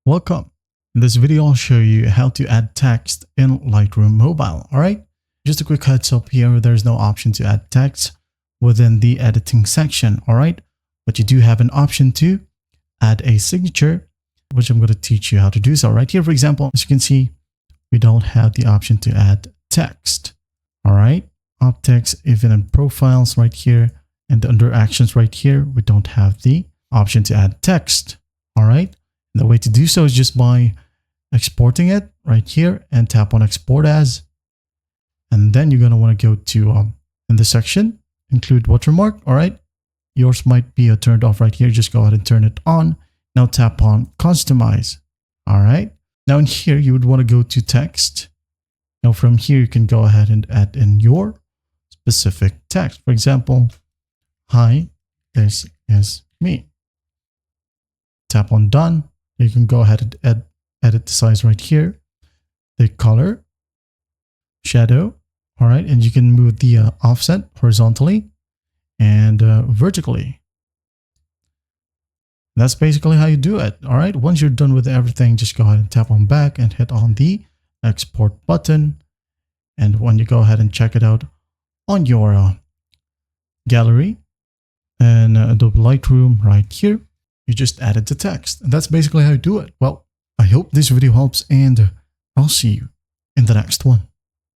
Welcome. In this video, I'll show you how to add text in Lightroom Mobile. All right. Just a quick heads up here. There's no option to add text within the editing section. All right. But you do have an option to add a signature, which I'm going to teach you how to do so. Right here, for example, as you can see, we don't have the option to add text. All right. Optics, even in profiles right here and under actions right here, we don't have the option to add text. All right. The way to do so is just by exporting it right here and tap on export as. And then you're going to want to go to in the section, include watermark. All right. Yours might be turned off right here. Just go ahead and turn it on. Now tap on customize. All right. Now in here, you would want to go to text. Now from here, you can go ahead and add in your specific text. For example, hi, this is me. Tap on done. You can go ahead and edit the size right here, the color, shadow. All right. And you can move the offset horizontally and vertically. That's basically how you do it. All right. Once you're done with everything, just go ahead and tap on back and hit on the export button. And when you go ahead and check it out on your gallery and Adobe Lightroom right here, you just added the text. And that's basically how you do it. Well, I hope this video helps and I'll see you in the next one.